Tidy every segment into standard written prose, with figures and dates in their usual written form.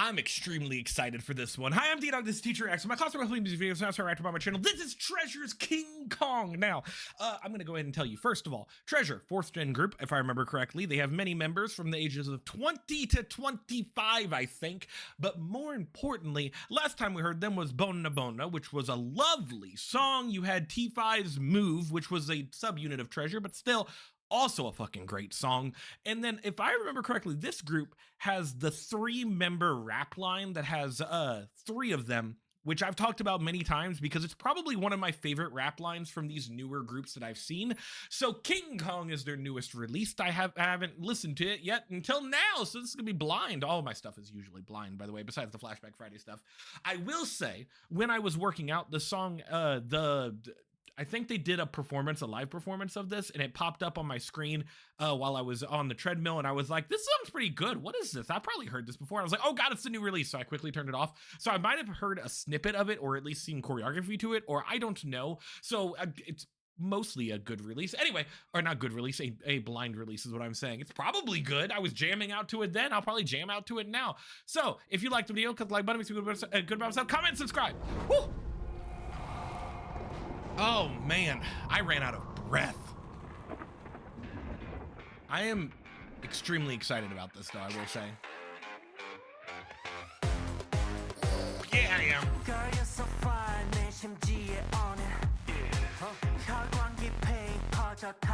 I'm extremely excited for this one. Hi, I'm Ddog, this is Teacher X. My class playing music videos, now right about my channel. This is Treasure's King Kong. Now, I'm gonna go ahead and tell you, first of all, Treasure, 4th gen group, if I remember correctly. They have many members from the ages of 20 to 25, I think. But more importantly, last time we heard them was Bona Bona, which was a lovely song. You had T5's Move, which was a subunit of Treasure, but still, also a fucking great song. And then, if I remember correctly, this group has the 3-member rap line that has 3 of them, which I've talked about many times because it's probably one of my favorite rap lines from these newer groups that I've seen. So King Kong is their newest release. I haven't listened to it yet until now, so this is gonna be blind. All of my stuff is usually blind, by the way, besides the Flashback Friday stuff. I will say, when I was working out the song, I think they did a live performance of this, and it popped up on my screen while I was on the treadmill, and I was like, this song's pretty good. What is this? I've probably heard this before. I was like, oh god, it's the new release, so I quickly turned it off. So I might have heard a snippet of it, or at least seen choreography to it, or I don't know. So it's mostly a good release. Anyway, or not good release, a blind release is what I'm saying. It's probably good. I was jamming out to it then. I'll probably jam out to it now. So if you liked the video, click the like button, makes me good about myself. Comment, subscribe. Woo! Oh man, I ran out of breath. I am extremely excited about this though, I will say. Yeah, I am.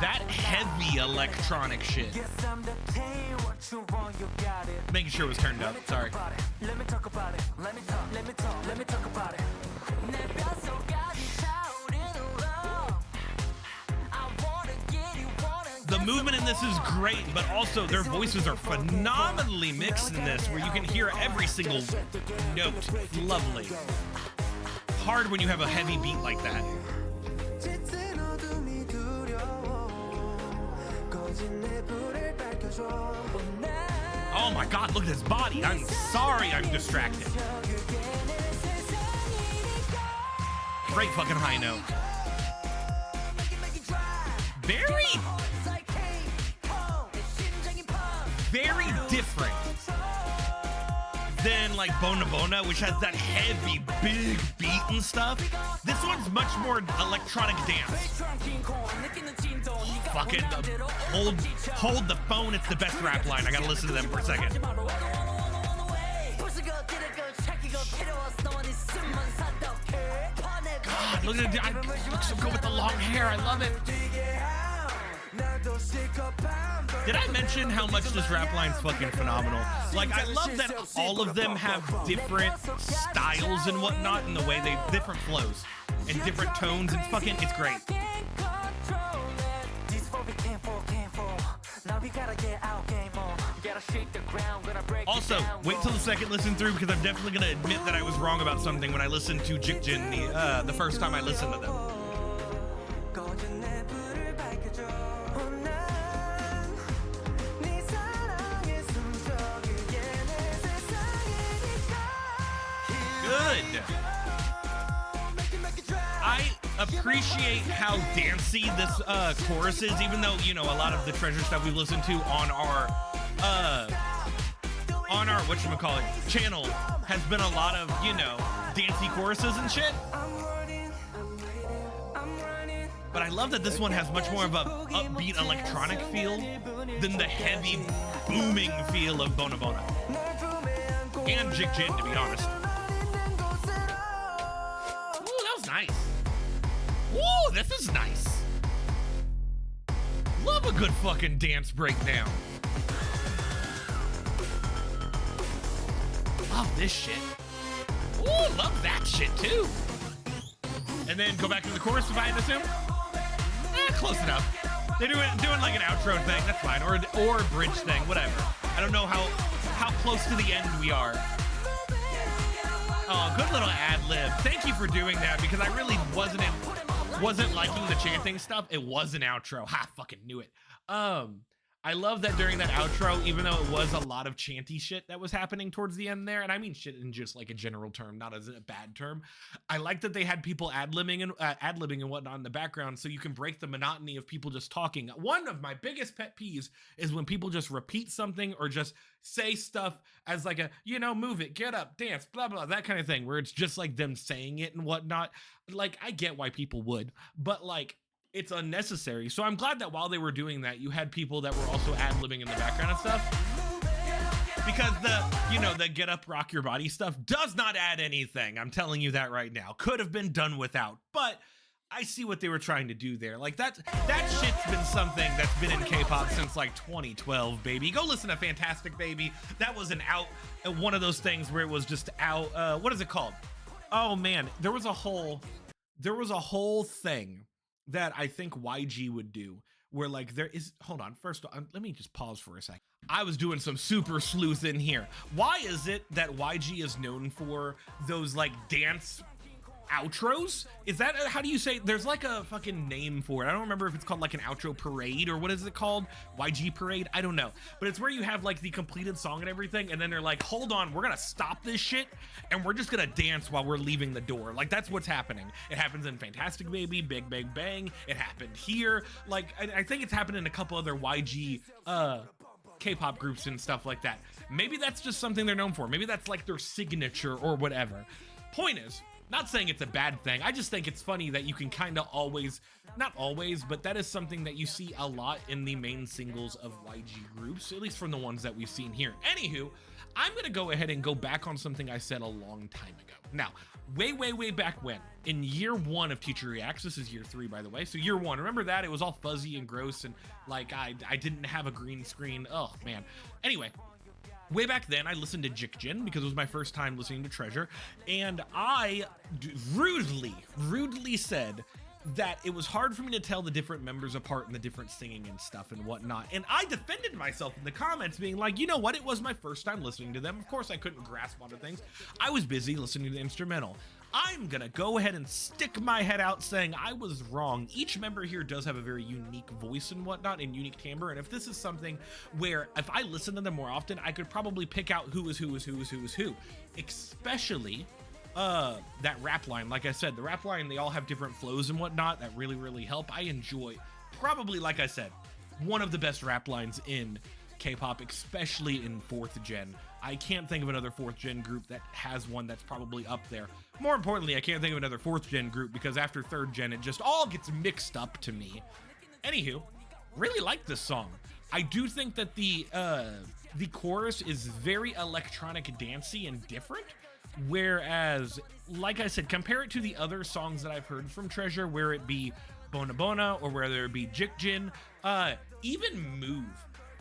That heavy electronic shit. Making sure it was turned up, sorry. Let me talk about it. Let me talk about it. The movement in this is great, but also their voices are phenomenally mixed in this, where you can hear every single note. Lovely. Hard when you have a heavy beat like that. Oh my god, look at his body. I'm sorry I'm distracted. Great fucking high note. Very different than like Bona Bona, which has that heavy, big beat and stuff. This one's much more electronic dance. Fucking hold the phone. It's the best rap line. I gotta listen to them for a second. God, look at it. I look so good with the long hair. I love it. Did I mention how much this rap line's fucking phenomenal? Like, I love that all of them have different styles and whatnot, in the way they different flows and different tones, and fucking, it's great. Also, wait till the second listen through, because I'm definitely gonna admit that I was wrong about something when I listened to Jikjin the first time I listened to them. Good. I appreciate how dancey this chorus is, even though, you know, a lot of the Treasure stuff we listen to on our whatchamacallit channel has been a lot of, you know, dancey choruses and shit. But I love that this one has much more of a upbeat electronic feel than the heavy booming feel of Bona Bona and Jikjin, to be honest. Nice. Woo, this is nice. Love a good fucking dance breakdown. Love this shit. Ooh, love that shit too. And then go back to the chorus, if I had to assume. Close enough. They're doing like an outro thing, that's fine, or a bridge thing, whatever. I don't know how close to the end we are. Oh, good little ad-lib. Thank you for doing that, because I really wasn't liking the chanting stuff. It was an outro. Ha, fucking knew it. I I love that during that outro, even though it was a lot of chanty shit that was happening towards the end there, and I mean shit in just like a general term, not as a bad term. I like that they had people ad-libbing and whatnot in the background, so you can break the monotony of people just talking. One of my biggest pet peeves is when people just repeat something or just say stuff as like a, you know, move it, get up, dance, blah blah, that kind of thing, where it's just like them saying it and whatnot. Like, I get why people would, but like, it's unnecessary. So I'm glad that while they were doing that, you had people that were also ad-libbing in the background and stuff. Because the get up, rock your body stuff does not add anything. I'm telling you that right now. Could have been done without, but I see what they were trying to do there. Like that shit's been something that's been in K-pop since like 2012, baby. Go listen to Fantastic Baby. That was one of those things where it was just out. What is it called? Oh man, there was a whole thing that I think YG would do where like there is, hold on, first of all, let me just pause for a second. I was doing some super sleuth in here. Why is it that YG is known for those like dance outros? Is that, how do you say, there's like a fucking name for it. I don't remember if it's called like an outro parade or what is it called? YG parade? I don't know. But it's where you have like the completed song and everything, and then they're like, hold on, we're gonna stop this shit and we're just gonna dance while we're leaving the door. Like, that's what's happening. It happens in Fantastic Baby, Big Bang Bang. It happened here. Like, I think it's happened in a couple other YG K-pop groups and stuff like that. Maybe that's just something they're known for. Maybe that's like their signature or whatever. Point is, not saying it's a bad thing, I just think it's funny that you can kind of always, not always, but that is something that you see a lot in the main singles of YG groups, at least from the ones that we've seen here. Anywho, I'm gonna go ahead and go back on something I said a long time ago. Now, way back when, in year 1 of Teacher Reacts, this is year 3 by the way, so year 1, remember that? It was all fuzzy and gross and like I didn't have a green screen, oh man. Anyway, way back then, I listened to Jikjin because it was my first time listening to Treasure, and I rudely said that it was hard for me to tell the different members apart and the different singing and stuff and whatnot. And I defended myself in the comments being like, you know what? It was my first time listening to them. Of course, I couldn't grasp other things. I was busy listening to the instrumental. I'm gonna go ahead and stick my head out saying I was wrong. Each member here does have a very unique voice and whatnot and unique timbre. And if this is something where if I listen to them more often, I could probably pick out who is who, especially that rap line. Like I said, the rap line, they all have different flows and whatnot that really help. I enjoy, probably, like I said, one of the best rap lines in K-pop, especially in 4th gen. I can't think of another 4th gen group that has one that's probably up there. More importantly, I can't think of another 4th gen group because after 3rd gen, it just all gets mixed up to me. Anywho, really like this song. I do think that the chorus is very electronic, dancey, and different. Whereas, like I said, compare it to the other songs that I've heard from Treasure, where it be Bona Bona or whether it be Jikjin, even Move.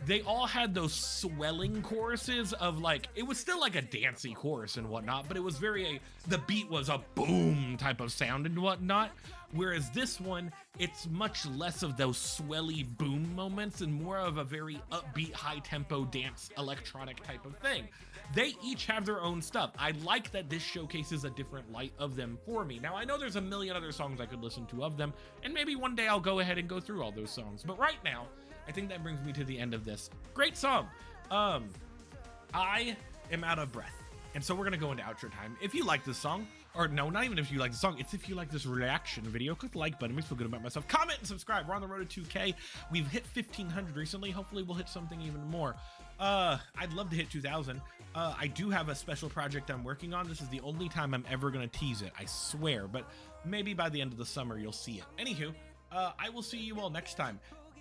They all had those swelling choruses of like, it was still like a dancey chorus and whatnot, but it was the beat was a boom type of sound and whatnot. Whereas this one, it's much less of those swelly boom moments and more of a very upbeat, high tempo dance electronic type of thing. They each have their own stuff. I like that this showcases a different light of them for me. Now, I know there's a million other songs I could listen to of them, and maybe one day I'll go ahead and go through all those songs. But right now, I think that brings me to the end of this. Great song. I am out of breath. And so we're gonna go into outro time. If you like this song, or no, not even if you like the song, it's if you like this reaction video, click the like button, it makes me feel good about myself. Comment and subscribe. We're on the road to 2K. We've hit 1,500 recently. Hopefully we'll hit something even more. I'd love to hit 2,000. I do have a special project I'm working on. This is the only time I'm ever gonna tease it, I swear, but maybe by the end of the summer you'll see it. Anywho, I will see you all next time.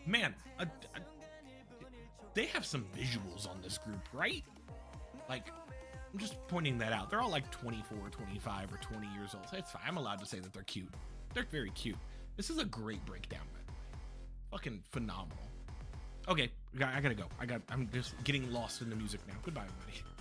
Man, they have some visuals on this group, right? Like, I'm just pointing that out. They're all like 24, 25, or 20 years old. So it's fine. I'm allowed to say that they're cute. They're very cute. This is a great breakdown, man. Fucking phenomenal. Okay, I gotta go. I'm just getting lost in the music now. Goodbye, everybody.